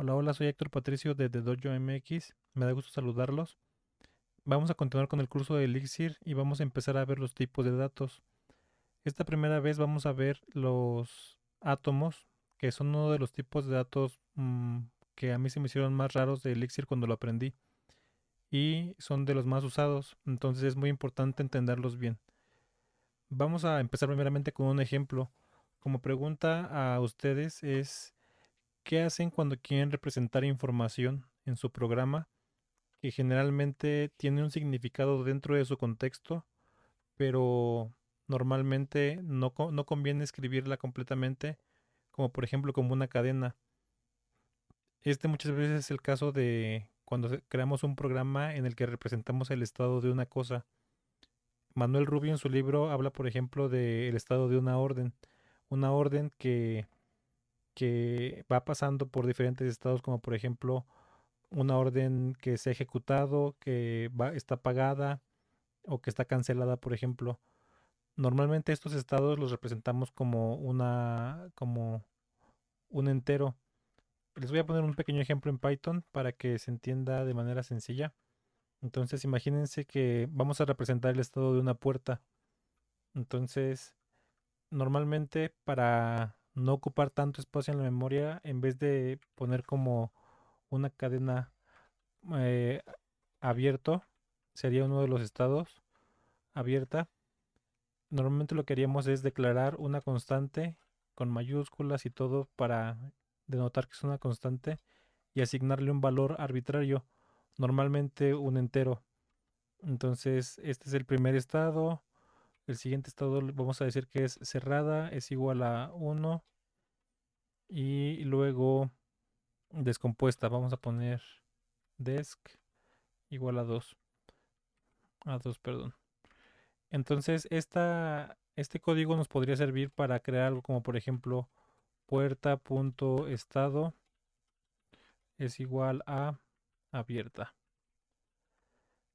Hola, hola, soy Héctor Patricio de The Dojo MX. Me da gusto saludarlos. Vamos a continuar con el curso de Elixir y vamos a empezar a ver los tipos de datos. Esta primera vez vamos a ver los átomos, que son uno de los tipos de datos que a mí se me hicieron más raros de Elixir cuando lo aprendí y son de los más usados, entonces es muy importante entenderlos bien. Vamos a empezar primeramente con un ejemplo. Como pregunta a ustedes es, ¿qué hacen cuando quieren representar información en su programa que generalmente tiene un significado dentro de su contexto, pero normalmente no conviene escribirla completamente, como por ejemplo como una cadena? Este muchas veces es el caso de cuando creamos un programa en el que representamos el estado de una cosa. Manuel Rubio en su libro habla, por ejemplo, del estado de una orden que va pasando por diferentes estados, como por ejemplo una orden que se ha ejecutado, está pagada o que está cancelada, por ejemplo. Normalmente estos estados los representamos como un entero. Les voy a poner un pequeño ejemplo en Python para que se entienda de manera sencilla. Entonces, imagínense que vamos a representar el estado de una puerta. Entonces, normalmente para no ocupar tanto espacio en la memoria, en vez de poner como una cadena eh, abierto, sería uno de los estados abierta. Normalmente lo que haríamos es declarar una constante con mayúsculas y todo para denotar que es una constante y asignarle un valor arbitrario, normalmente un entero. Entonces, este es el primer estado. El siguiente estado vamos a decir que es cerrada, es igual a uno. Y luego descompuesta, vamos a poner desc igual a 2, perdón. Entonces, este código nos podría servir para crear algo como por ejemplo puerta.estado es igual a abierta.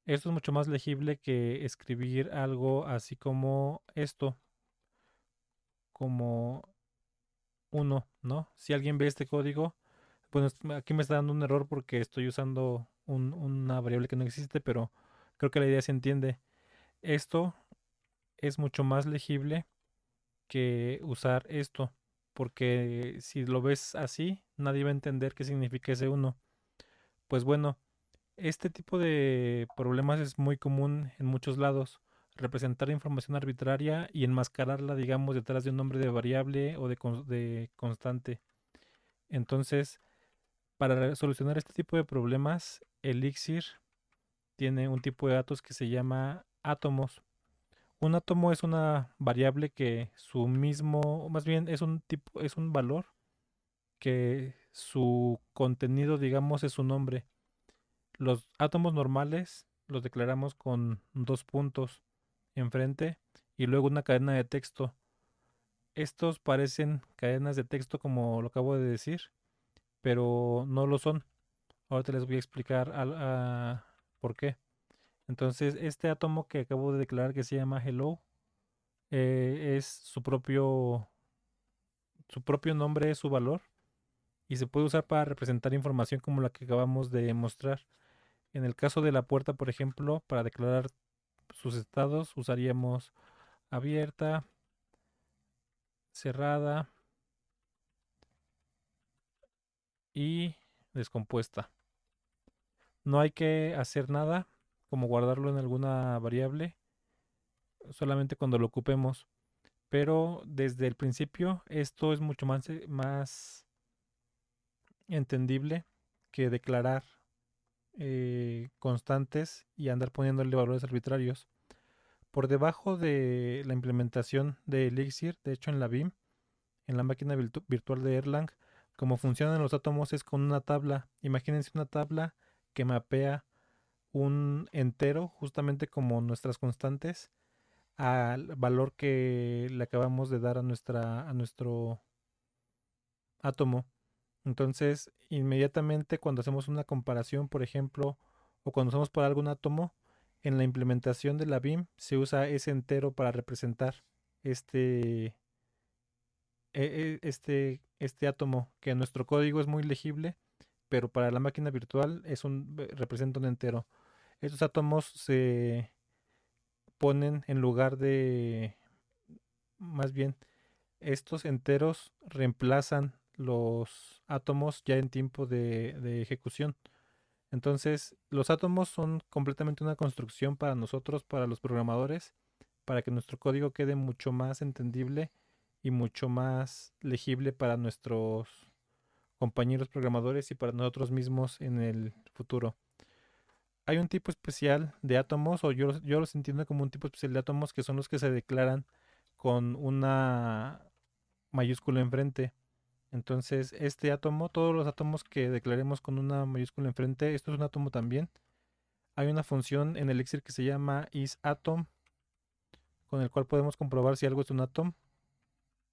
Esto es mucho más legible que escribir algo así como esto, como uno, ¿no? Si alguien ve este código, bueno, aquí me está dando un error porque estoy usando una variable que no existe, pero creo que la idea se entiende. Esto es mucho más legible que usar esto, porque si lo ves así, nadie va a entender qué significa ese uno. Pues bueno, este tipo de problemas es muy común en muchos lados. Representar información arbitraria y enmascararla, digamos, detrás de un nombre de variable o de constante. Entonces, para solucionar este tipo de problemas, Elixir tiene un tipo de datos que se llama átomos. Un átomo es una variable que su mismo, más bien es un tipo, es un valor que su contenido, digamos, es su nombre. Los átomos normales los declaramos con dos puntos enfrente y luego una cadena de texto. Estos parecen cadenas de texto como lo acabo de decir, pero no lo son. Ahorita les voy a explicar por qué. Entonces, este átomo que acabo de declarar que se llama hello es su propio nombre, es su valor y se puede usar para representar información como la que acabamos de mostrar. En el caso de la puerta, por ejemplo, para declarar sus estados usaríamos abierta, cerrada y descompuesta. No hay que hacer nada como guardarlo en alguna variable, solamente cuando lo ocupemos. Pero desde el principio esto es mucho más entendible que declarar constantes y andar poniéndole valores arbitrarios. Por debajo de la implementación de Elixir, de hecho en la BIM, en la máquina virtual de Erlang, como funcionan los átomos es con una tabla. Imagínense una tabla que mapea un entero, justamente como nuestras constantes, al valor que le acabamos de dar a nuestro átomo. Entonces, inmediatamente cuando hacemos una comparación, por ejemplo, o cuando hacemos por algún átomo, en la implementación de la BIM se usa ese entero para representar este, este átomo, que en nuestro código es muy legible, pero para la máquina virtual representa un entero. Estos átomos se ponen en lugar de, más bien, estos enteros reemplazan los átomos ya en tiempo de ejecución. Entonces, los átomos son completamente una construcción para nosotros, para los programadores, para que nuestro código quede mucho más entendible y mucho más legible para nuestros compañeros programadores y para nosotros mismos en el futuro. Hay un tipo especial de átomos, o yo los entiendo como un tipo especial de átomos, que son los que se declaran con una mayúscula enfrente. Entonces, este átomo, todos los átomos que declaremos con una mayúscula enfrente, esto es un átomo también. Hay una función en Elixir que se llama isAtom, con el cual podemos comprobar si algo es un átomo.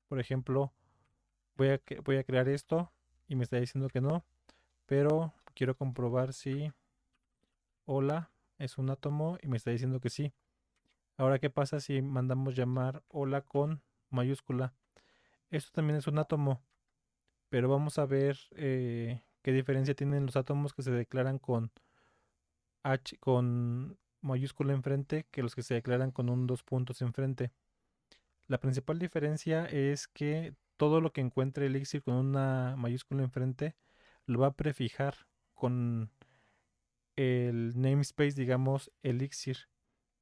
Por ejemplo, voy a crear esto y me está diciendo que no, pero quiero comprobar si hola es un átomo y me está diciendo que sí. Ahora, ¿qué pasa si mandamos llamar hola con mayúscula? Esto también es un átomo, pero vamos a ver qué diferencia tienen los átomos que se declaran con H con mayúscula enfrente que los que se declaran con un dos puntos enfrente. La principal diferencia es que todo lo que encuentre Elixir con una mayúscula enfrente lo va a prefijar con el namespace, digamos, Elixir.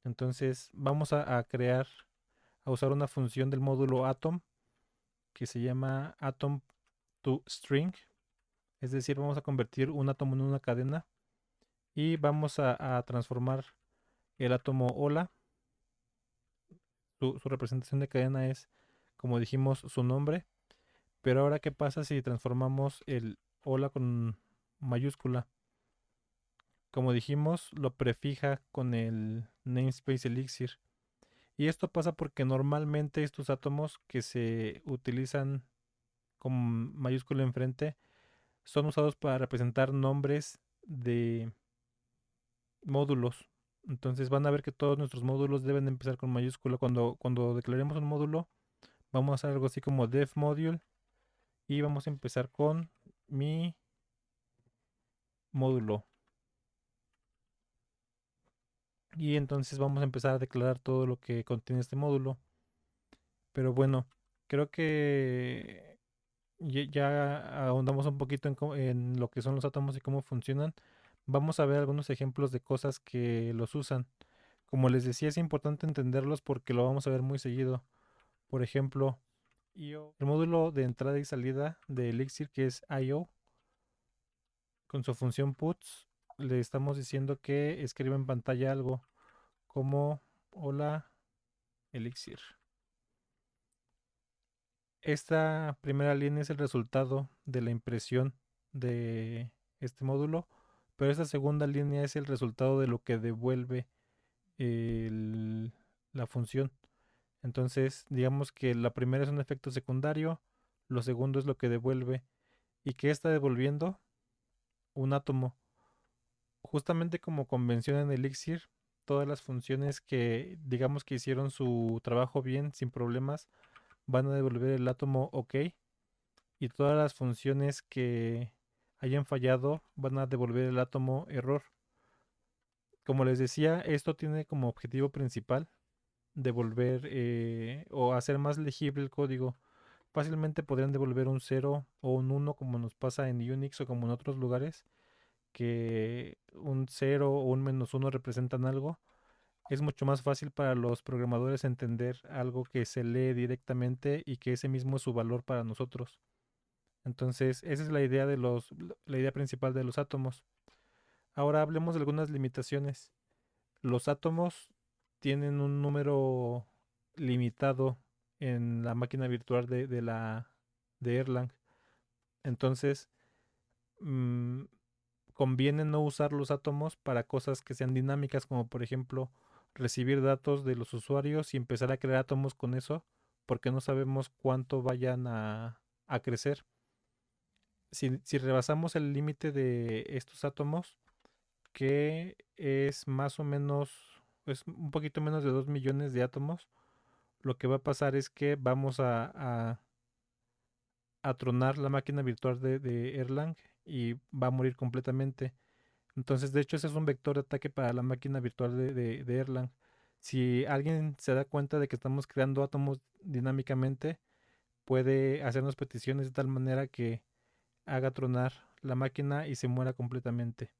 Entonces vamos a usar una función del módulo atom que se llama atom to string. Es decir, vamos a convertir un átomo en una cadena y vamos a transformar el átomo hola. Su representación de cadena es, como dijimos, su nombre. Pero ahora, ¿qué pasa si transformamos el hola con mayúscula? Como dijimos, lo prefija con el namespace Elixir. Y esto pasa porque normalmente estos átomos que se utilizan con mayúscula enfrente son usados para representar nombres de módulos. Entonces van a ver que todos nuestros módulos deben empezar con mayúscula. Cuando declaremos un módulo, vamos a hacer algo así como def module y vamos a empezar con mi módulo. Y entonces vamos a empezar a declarar todo lo que contiene este módulo. Pero bueno, creo que ya ahondamos un poquito en lo que son los átomos y cómo funcionan. Vamos a ver algunos ejemplos de cosas que los usan. Como les decía, es importante entenderlos porque lo vamos a ver muy seguido. Por ejemplo, el módulo de entrada y salida de Elixir, que es IO, con su función puts, le estamos diciendo que escriba en pantalla algo como hola Elixir. Esta primera línea es el resultado de la impresión de este módulo, pero esta segunda línea es el resultado de lo que devuelve el- la función. Entonces, digamos que la primera es un efecto secundario, lo segundo es lo que devuelve. ¿Y qué está devolviendo? Un átomo. Justamente como convención en Elixir, todas las funciones que digamos que hicieron su trabajo bien, sin problemas, van a devolver el átomo OK, y todas las funciones que hayan fallado van a devolver el átomo error. Como les decía, esto tiene como objetivo principal devolver o hacer más legible el código. Fácilmente podrían devolver un 0 o un 1 como nos pasa en Unix o como en otros lugares, que un 0 o un -1 representan algo. Es mucho más fácil para los programadores entender algo que se lee directamente y que ese mismo es su valor para nosotros. Entonces, esa es la idea la idea principal de los átomos. Ahora hablemos de algunas limitaciones. Los átomos tienen un número limitado en la máquina virtual de Erlang. Entonces, mm, conviene no usar los átomos para cosas que sean dinámicas, como por ejemplo recibir datos de los usuarios y empezar a crear átomos con eso, porque no sabemos cuánto vayan a crecer. Si rebasamos el límite de estos átomos, que es más o menos, es un poquito menos de 2 millones de átomos, lo que va a pasar es que vamos a tronar la máquina virtual de Erlang y va a morir completamente. Entonces, de hecho, ese es un vector de ataque para la máquina virtual de Erlang. Si alguien se da cuenta de que estamos creando átomos dinámicamente, puede hacernos peticiones de tal manera que haga tronar la máquina y se muera completamente.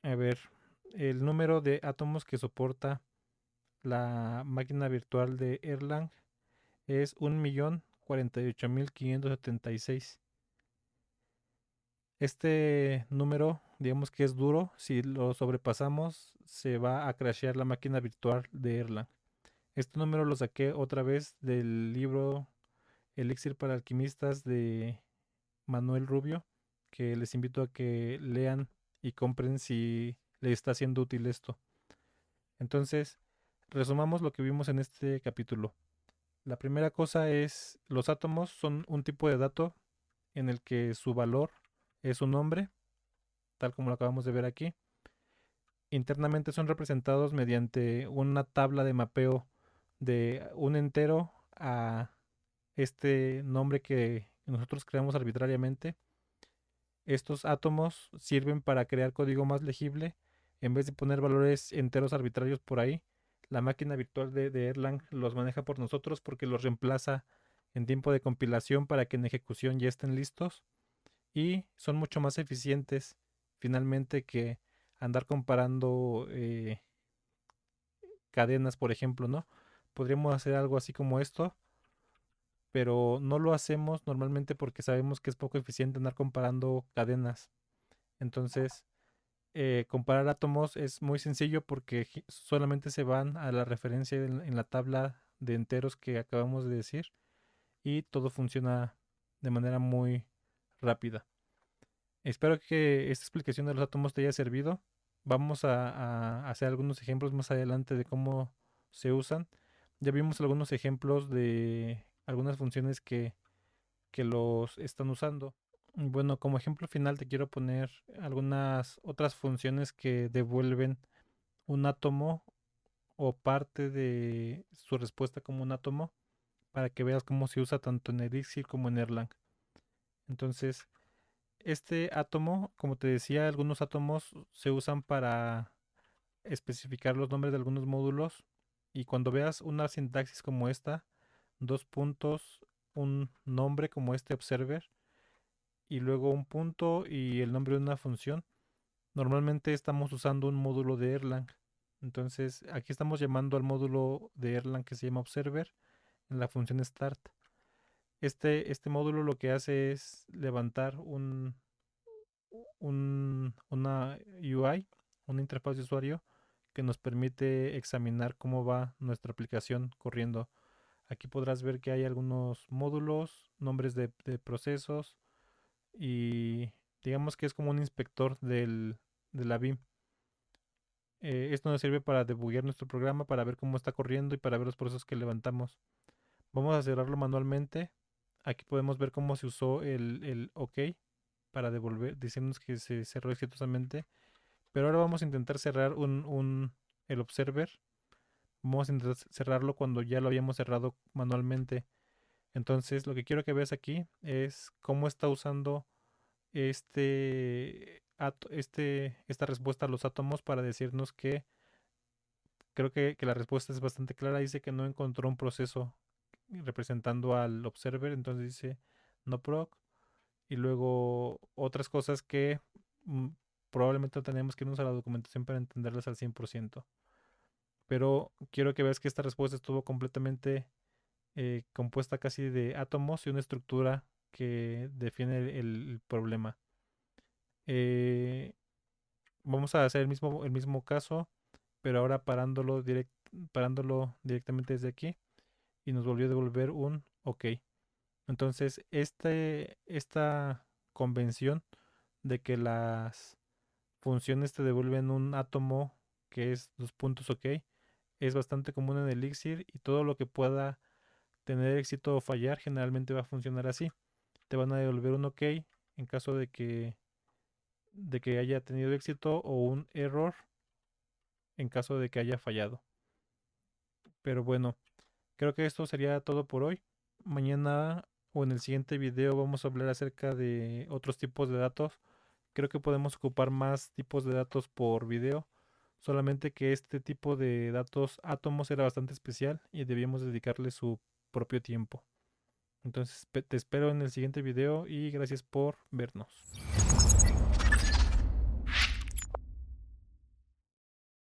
A ver, el número de átomos que soporta la máquina virtual de Erlang es 1.048.576. Este número, digamos que es duro, si lo sobrepasamos, se va a crashear la máquina virtual de Erlang. Este número lo saqué otra vez del libro Elixir para Alquimistas de Manuel Rubio, que les invito a que lean y compren si les está siendo útil esto. Entonces, resumamos lo que vimos en este capítulo. La primera cosa es, los átomos son un tipo de dato en el que su valor es un nombre, tal como lo acabamos de ver aquí. Internamente son representados mediante una tabla de mapeo de un entero a este nombre que nosotros creamos arbitrariamente. Estos átomos sirven para crear código más legible. En vez de poner valores enteros arbitrarios por ahí, la máquina virtual de Erlang los maneja por nosotros porque los reemplaza en tiempo de compilación para que en ejecución ya estén listos y son mucho más eficientes finalmente que andar comparando cadenas, por ejemplo, ¿no? Podríamos hacer algo así como esto, pero no lo hacemos normalmente porque sabemos que es poco eficiente andar comparando cadenas. Entonces, comparar átomos es muy sencillo porque solamente se van a la referencia en la tabla de enteros que acabamos de decir y todo funciona de manera muy rápida. Espero que esta explicación de los átomos te haya servido. Vamos a hacer algunos ejemplos más adelante de cómo se usan. Ya vimos algunos ejemplos de algunas funciones que los están usando. Bueno, como ejemplo final te quiero poner algunas otras funciones que devuelven un átomo o parte de su respuesta como un átomo para que veas cómo se usa tanto en Elixir como en Erlang. Entonces, este átomo, como te decía, algunos átomos se usan para especificar los nombres de algunos módulos y cuando veas una sintaxis como esta, dos puntos, un nombre como este observer y luego un punto y el nombre de una función, normalmente estamos usando un módulo de Erlang. Entonces, aquí estamos llamando al módulo de Erlang que se llama observer en la función start. Este módulo lo que hace es levantar una UI, una interfaz de usuario que nos permite examinar cómo va nuestra aplicación corriendo. Aquí podrás ver que hay algunos módulos, nombres de procesos y digamos que es como un inspector de la BIM. Esto nos sirve para debuguear nuestro programa, para ver cómo está corriendo y para ver los procesos que levantamos. Vamos a cerrarlo manualmente. Aquí podemos ver cómo se usó el OK para devolver, decirnos que se cerró exitosamente. Pero ahora vamos a intentar cerrar el observer. Vamos a intentar cerrarlo cuando ya lo habíamos cerrado manualmente. Entonces, lo que quiero que veas aquí es cómo está usando esta respuesta a los átomos para decirnos que creo que la respuesta es bastante clara. Dice que no encontró un proceso representando al observer. Entonces dice no proc. Y luego otras cosas que mm, probablemente no tenemos que irnos a la documentación para entenderlas al 100%. Pero quiero que veas que esta respuesta estuvo completamente compuesta casi de átomos y una estructura que define el problema. Eh, Vamos a hacer el mismo caso, pero ahora parándolo directamente desde aquí y nos volvió a devolver un OK. Entonces, esta convención de que las funciones te devuelven un átomo que es dos puntos OK es bastante común en Elixir y todo lo que pueda tener éxito o fallar generalmente va a funcionar así. Te van a devolver un OK en caso de que haya tenido éxito o un error en caso de que haya fallado. Pero bueno, creo que esto sería todo por hoy. Mañana o en el siguiente video vamos a hablar acerca de otros tipos de datos. Creo que podemos ocupar más tipos de datos por video, solamente que este tipo de datos átomos era bastante especial y debíamos dedicarle su propio tiempo. Entonces te espero en el siguiente video y gracias por vernos.